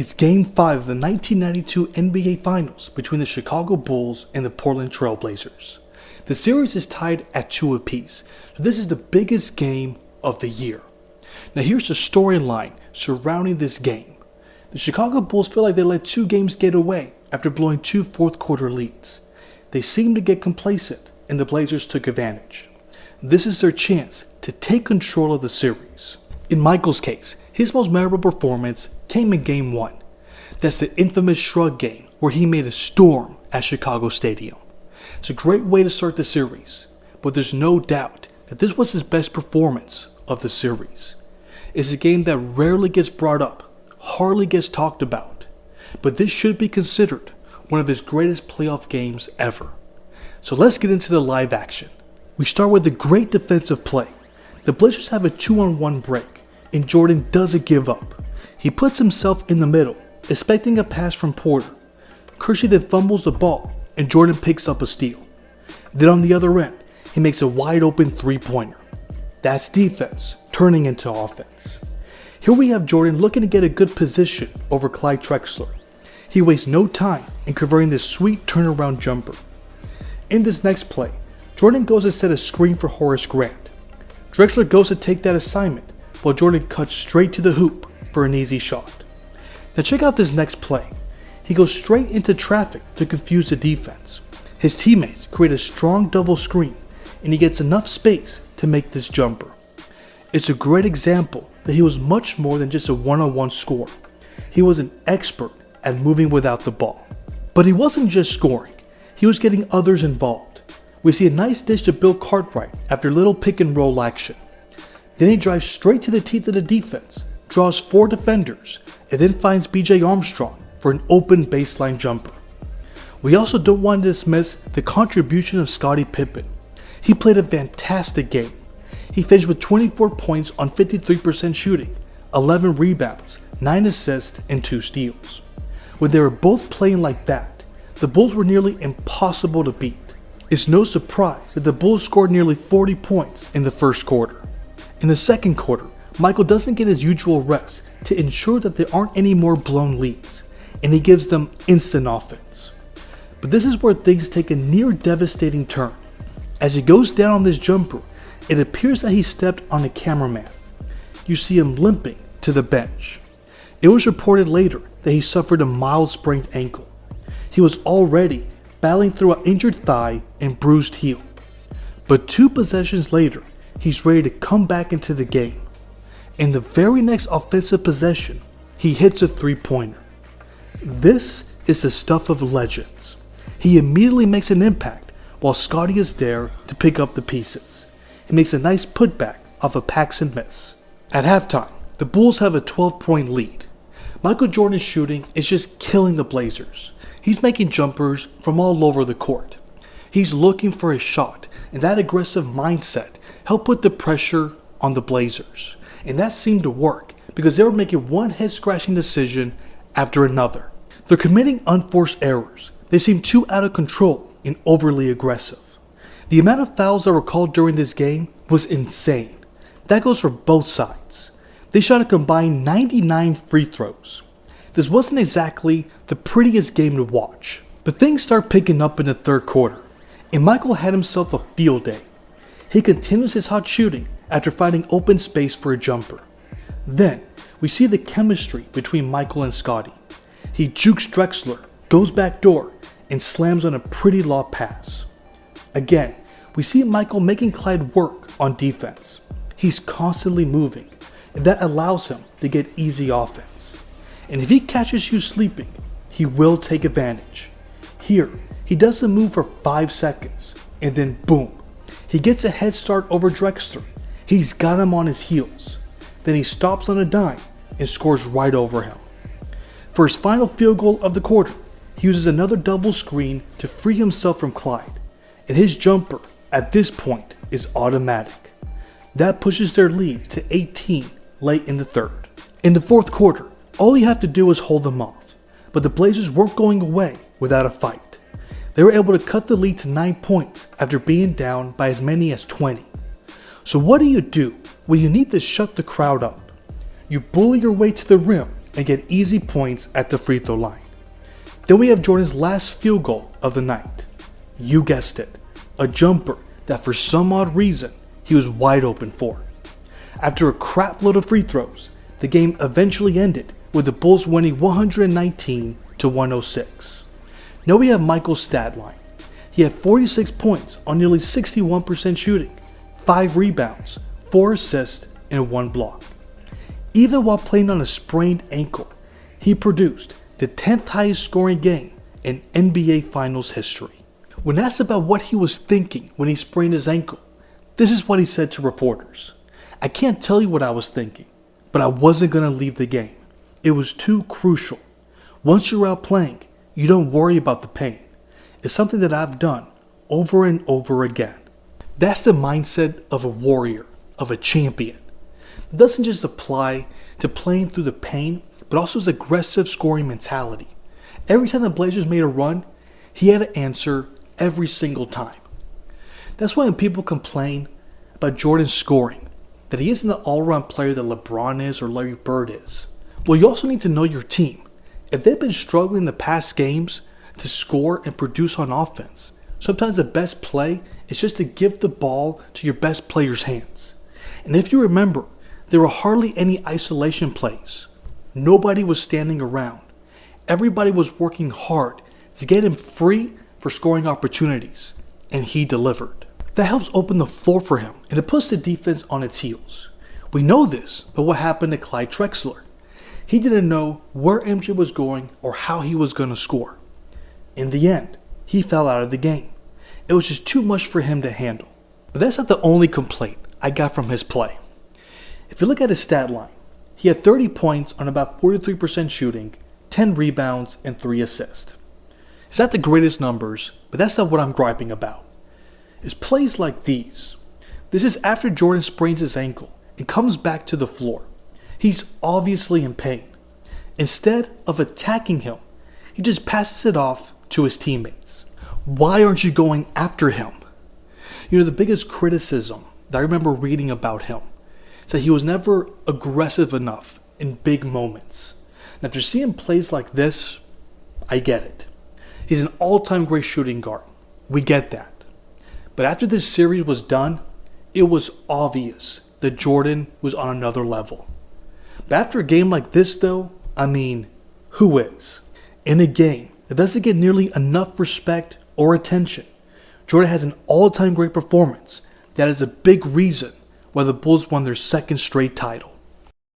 It's Game 5 of the 1992 NBA Finals between the Chicago Bulls and the Portland Trail Blazers. The series is tied at 2 apiece, so this is the biggest game of the year. Now here's the storyline surrounding this game. The Chicago Bulls feel like they let 2 games get away after blowing 2 fourth quarter leads. They seemed to get complacent, and the Blazers took advantage. This is their chance to take control of the series. In Michael's case, his most memorable performance came in Game 1. That's the infamous shrug game where he made a storm at Chicago Stadium. It's a great way to start the series, but there's no doubt that this was his best performance of the series. It's a game that rarely gets brought up, hardly gets talked about, but this should be considered one of his greatest playoff games ever. So let's get into the live action. We start with a great defensive play. The Blazers have a 2-on-1 break, and Jordan doesn't give up. He puts himself in the middle, expecting a pass from Porter. Kersey then fumbles the ball, and Jordan picks up a steal. Then on the other end, he makes a wide open 3-pointer. That's defense turning into offense. Here we have Jordan looking to get a good position over Clyde Drexler. He wastes no time in converting this sweet turnaround jumper. In this next play, Jordan goes to set a screen for Horace Grant. Drexler goes to take that assignment, while Jordan cuts straight to the hoop for an easy shot. Now check out this next play. He goes straight into traffic to confuse the defense. His teammates create a strong double screen, and he gets enough space to make this jumper. It's a great example that he was much more than just a one-on-one scorer. He was an expert at moving without the ball. But he wasn't just scoring, he was getting others involved. We see a nice dish to Bill Cartwright after a little pick and roll action. Then he drives straight to the teeth of the defense, draws 4 defenders, and then finds BJ Armstrong for an open baseline jumper. We also don't want to dismiss the contribution of Scottie Pippen. He played a fantastic game. He finished with 24 points on 53% shooting, 11 rebounds, 9 assists, and 2 steals. When they were both playing like that, the Bulls were nearly impossible to beat. It's no surprise that the Bulls scored nearly 40 points in the first quarter. In the second quarter, Michael doesn't get his usual rest to ensure that there aren't any more blown leads, and he gives them instant offense. But this is where things take a near devastating turn. As he goes down on this jumper, it appears that he stepped on a cameraman. You see him limping to the bench. It was reported later that he suffered a mild sprained ankle. He was already battling through an injured thigh and bruised heel. But 2 possessions later, he's ready to come back into the game. In the very next offensive possession, he hits a 3-pointer. This is the stuff of legends. He immediately makes an impact while Scottie is there to pick up the pieces. He makes a nice putback off a Paxson miss. At halftime, the Bulls have a 12-point lead. Michael Jordan's shooting is just killing the Blazers. He's making jumpers from all over the court. He's looking for a shot, and that aggressive mindset helped put the pressure on the Blazers. And that seemed to work because they were making one head-scratching decision after another. They're committing unforced errors. They seem too out of control and overly aggressive. The amount of fouls that were called during this game was insane. That goes for both sides. They shot a combined 99 free throws. This wasn't exactly the prettiest game to watch, but things start picking up in the third quarter, and Michael had himself a field day. He continues his hot shooting after finding open space for a jumper. Then, we see the chemistry between Michael and Scottie. He jukes Drexler, goes back door, and slams on a pretty lob pass. Again, we see Michael making Clyde work on defense. He's constantly moving, and that allows him to get easy offense. And if he catches you sleeping, he will take advantage. Here, he does the move for 5 seconds, and then boom, he gets a head start over Drexler. He's got him on his heels. Then he stops on a dime and scores right over him. For his final field goal of the quarter, he uses another double screen to free himself from Clyde, and his jumper at this point is automatic. That pushes their lead to 18 late in the third. In the fourth quarter, all you have to do is hold them off, but the Blazers weren't going away without a fight. They were able to cut the lead to 9 points after being down by as many as 20. So what do you do when you need to shut the crowd up? You bully your way to the rim and get easy points at the free throw line. Then we have Jordan's last field goal of the night. You guessed it, a jumper that for some odd reason he was wide open for. After a crap load of free throws, the game eventually ended with the Bulls winning 119 to 106. Now we have Michael's stat line. He had 46 points on nearly 61% shooting, 5 rebounds, 4 assists, and 1 block. Even while playing on a sprained ankle, he produced the 10th highest scoring game in NBA Finals history. When asked about what he was thinking when he sprained his ankle, this is what he said to reporters. "I can't tell you what I was thinking, but I wasn't going to leave the game. It was too crucial. Once you're out playing, you don't worry about the pain. It's something that I've done over and over again." That's the mindset of a warrior, of a champion. It doesn't just apply to playing through the pain, but also his aggressive scoring mentality. Every time the Blazers made a run, he had to answer every single time. That's why when people complain about Jordan's scoring, that he isn't the all-around player that LeBron is or Larry Bird is, well, you also need to know your team. If they've been struggling in the past games to score and produce on offense, sometimes the best play is just to give the ball to your best player's hands. And if you remember, there were hardly any isolation plays. Nobody was standing around. Everybody was working hard to get him free for scoring opportunities, and he delivered. That helps open the floor for him, and it puts the defense on its heels. We know this, but what happened to Clyde Drexler? He didn't know where MJ was going or how he was going to score. In the end, he fell out of the game. It was just too much for him to handle. But that's not the only complaint I got from his play. If you look at his stat line, he had 30 points on about 43% shooting, 10 rebounds, and 3 assists. It's not the greatest numbers, but that's not what I'm griping about. It's plays like these. This is after Jordan sprains his ankle and comes back to the floor. He's obviously in pain. Instead of attacking him, he just passes it off to his teammates. Why aren't you going after him? You know, the biggest criticism that I remember reading about him is that he was never aggressive enough in big moments. And after seeing plays like this, I get it. He's an all-time great shooting guard. We get that. But after this series was done, it was obvious that Jordan was on another level. But after a game like this though, I mean, who is? In a game that doesn't get nearly enough respect or attention, Jordan has an all-time great performance that is a big reason why the Bulls won their second straight title.